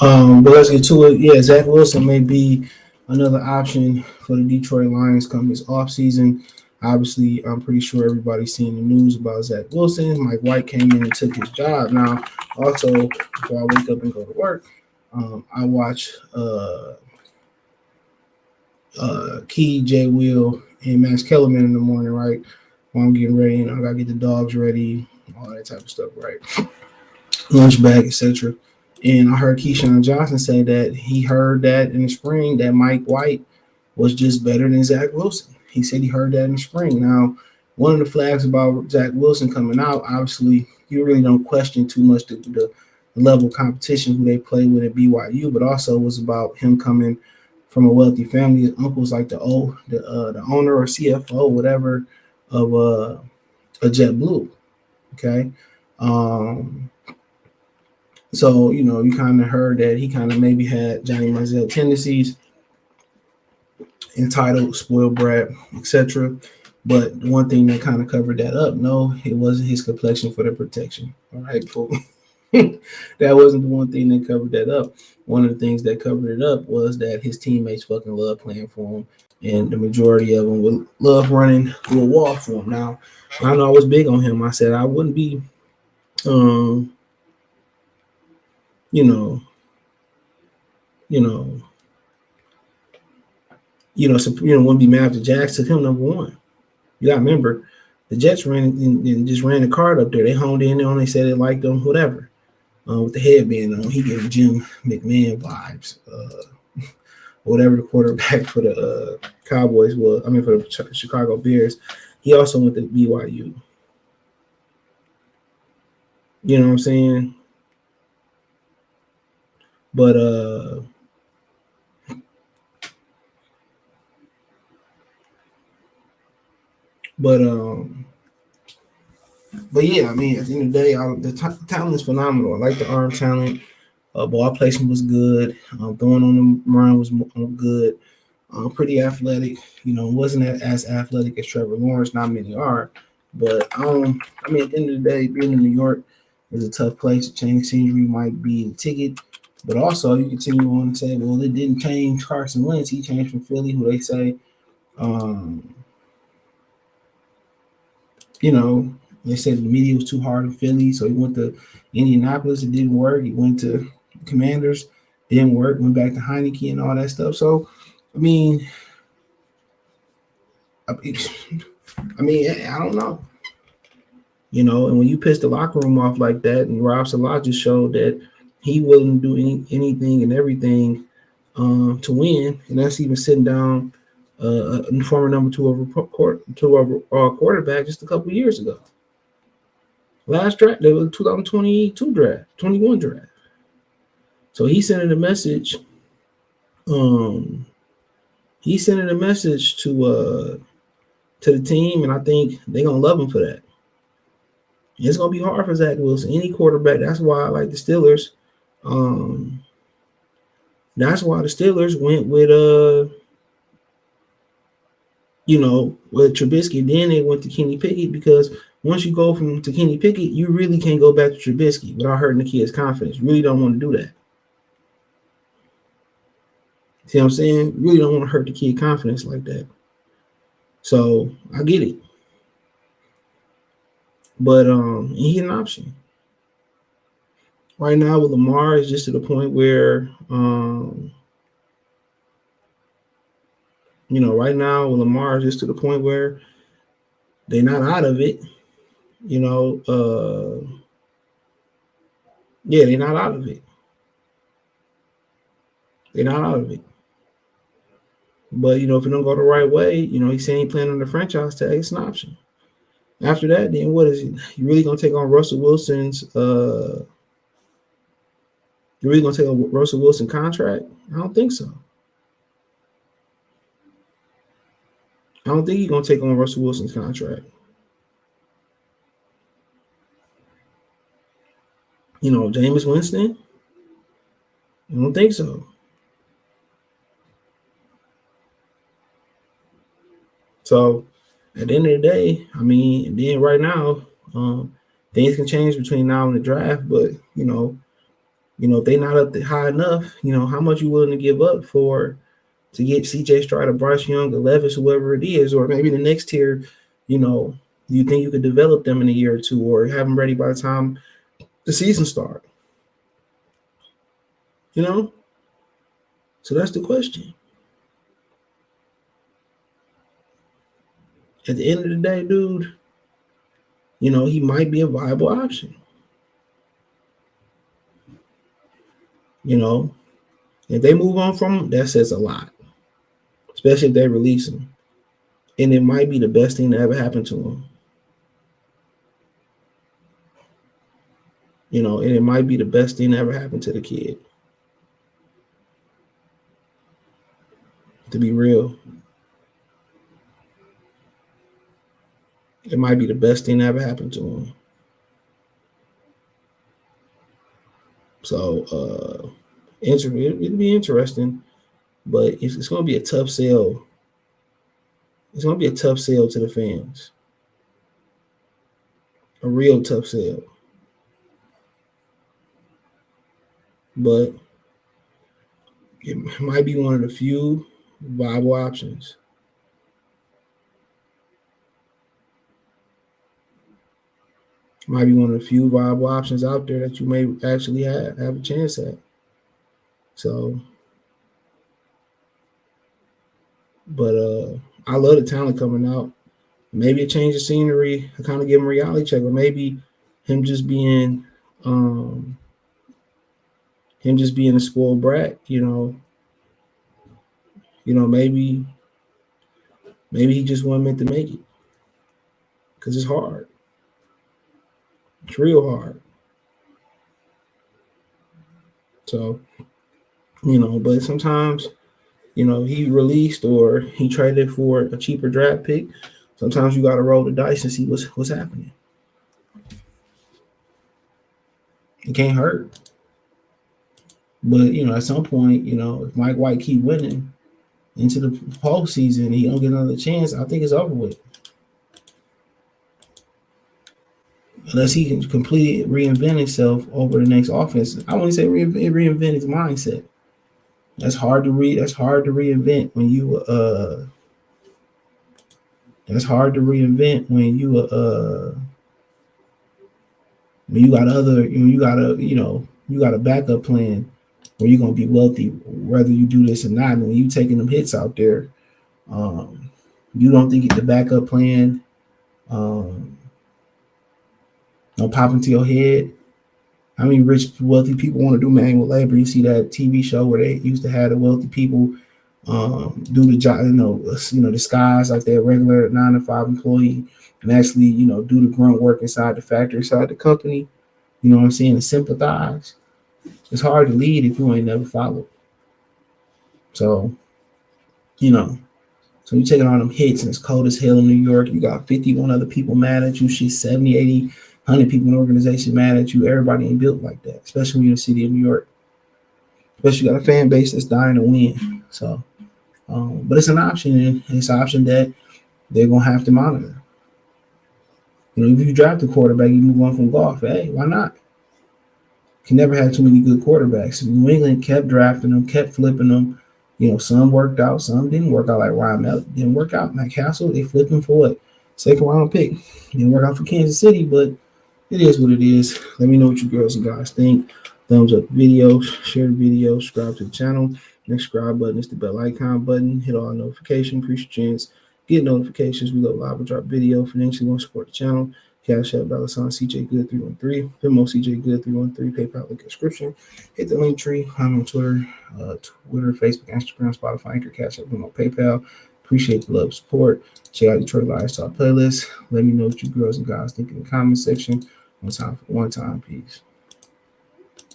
But let's get to it. Yeah, Zach Wilson may be another option for the Detroit Lions come this offseason. Obviously, I'm pretty sure everybody's seen the news about Zach Wilson. Mike White came in and took his job. Now, also, before I wake up and go to work, I watch Key, J. Will, and Max Kellerman in the morning, right? While I'm getting ready, I gotta get the dogs ready, all that type of stuff, right? Lunch bag, etc. And I heard Keyshawn Johnson say that he heard that in the spring that Mike White was just better than Zach Wilson. He said he heard that in the spring. Now, one of the flags about Zach Wilson coming out, obviously, you really don't question too much the level of competition who they play with at BYU, but also was about him coming from a wealthy family. His uncle's like the owner or CFO, whatever, of a JetBlue. Okay. Um, so, you kind of heard that he kind of maybe had Johnny Manziel tendencies, entitled, spoiled brat, etc. But one thing that kind of covered that up, no, it wasn't his complexion for the protection. All right, that wasn't the one thing that covered that up. One of the things that covered it up was that his teammates fucking love playing for him, and the majority of them would love running through a wall for him. Now, I know I was big on him. I said I wouldn't be, um, you know, you know, wouldn't be mad if the Jags took him number one. You got to remember, the Jets ran and just ran the card up there. They honed in on. They said they liked him, whatever. With the headband on, he gave Jim McMahon vibes. Whatever the quarterback for the Cowboys was. I mean, for the Chicago Bears. He also went to BYU. You know what I'm saying? But but yeah, I mean, at the end of the day, the talent is phenomenal. I like the arm talent. Ball placement was good. Throwing on the run was good. Pretty athletic. Wasn't as athletic as Trevor Lawrence. Not many are, but I mean, at the end of the day, being in New York is a tough place. A chain of scenery might be the ticket, but also you continue on and say, well, it didn't change Carson Wentz. He changed from Philly, who they say, um, you know, they said the media was too hard on Philly, so he went to Indianapolis. It didn't work. He went to Commanders, didn't work. Went back to Heineke and all that stuff. So, I mean, I, I mean, I don't know. And when you piss the locker room off like that, and Rob Salah just showed that he willing to do anything and everything to win, and that's even sitting down former number two over quarterback just a couple years ago. Last draft, they was 2022 draft, 21 draft. So he sending a message. He sending a message to the team, and I think they're gonna love him for that. It's gonna be hard for Zach Wilson, any quarterback. That's why I like the Steelers. That's why the Steelers went with Trubisky. Then they went to Kenny Pickett, because once you go to Kenny Pickett, you really can't go back to Trubisky without hurting the kid's confidence. You really don't want to do that. See what I'm saying? You really don't want to hurt the kid's confidence like that. So I get it. But he's an option. Right now with Lamar, it's just to the point where right now with Lamar, it's just to the point where they're not out of it. Yeah, they're not out of it. They're not out of it. But if it don't go the right way, he's saying he's playing on the franchise tag, it's an option. After that, then what is it? You really gonna take on Russell Wilson's you're really gonna take a Russell Wilson contract? I don't think so. I don't think you're gonna take on Russell Wilson's contract. Jameis Winston? I don't think so. So at the end of the day, I mean, then right now, things can change between now and the draft, but if they're not up high enough, how much you willing to give up to get CJ Stroud, Bryce Young, or Levis, whoever it is, or maybe the next tier, do you think you could develop them in a year or two, or have them ready by the time the season start? So that's the question. At the end of the day, dude, he might be a viable option. If they move on from him, that says a lot, especially if they release him. And it might be the best thing that ever happened to him. And it might be the best thing that ever happened to the kid. To be real. It might be the best thing that ever happened to him. So, it'll be interesting, but it's going to be a tough sell. It's going to be a tough sell to the fans. A real tough sell. But it might be one of the few viable options. Might be one of the few viable options out there that you may actually have a chance at. So, but I love the talent coming out. Maybe a change of scenery, I kind of give him a reality check, or maybe him just being a spoiled brat, maybe he just wasn't meant to make it, because it's hard. It's real hard. So, but sometimes, he released or he traded for a cheaper draft pick. Sometimes you got to roll the dice and see what's happening. It can't hurt. But, at some point, if Mike White keep winning into the postseason, he don't get another chance, I think it's over with. Unless he can completely reinvent himself over the next offense. I wouldn't say reinvent his mindset. That's hard to read. That's hard to reinvent when you That's hard to reinvent when you got a backup plan where you're gonna be wealthy whether you do this or not. And when you taking them hits out there, you don't think the backup plan don't pop into your head. I mean, rich, wealthy people want to do manual labor. You see that TV show where they used to have the wealthy people do the job, disguise like their regular 9-to-5 employee, and actually, do the grunt work inside the factory, inside the company. You know what I'm saying? And sympathize. It's hard to lead if you ain't never followed. So, so you taking all them hits and it's cold as hell in New York. You got 51 other people mad at you. Shit, 70, 80, 100 people in the organization mad at you. Everybody ain't built like that, especially when you're in the city of New York. Especially you got a fan base that's dying to win. So, but it's an option, and it's an option that they're going to have to monitor. If you draft a quarterback, you move on from golf. Hey, why not? Can never have too many good quarterbacks. New England kept drafting them, kept flipping them. Some worked out, some didn't work out. Like Ryan Mallett didn't work out. Matt Castle, they flipped him for what? Second round pick. Didn't work out for Kansas City, but it is what it is. Let me know what you girls and guys think. Thumbs up the video, share the video, subscribe to the channel. Next subscribe button is the bell icon button. Hit all notifications. Increase your chance. Get notifications. We go live and drop video. Financially want to support the channel. Cash App, $ CJ Good 313. Venmo CJ Good 313. PayPal link description. Hit the link tree. I'm on Twitter, Facebook, Instagram, Spotify, Anchor, Cash App, Venmo, PayPal. Appreciate the love and support. Check out Detroit Lifestyle playlist. Let me know what you girls and guys think in the comment section. One time. Peace.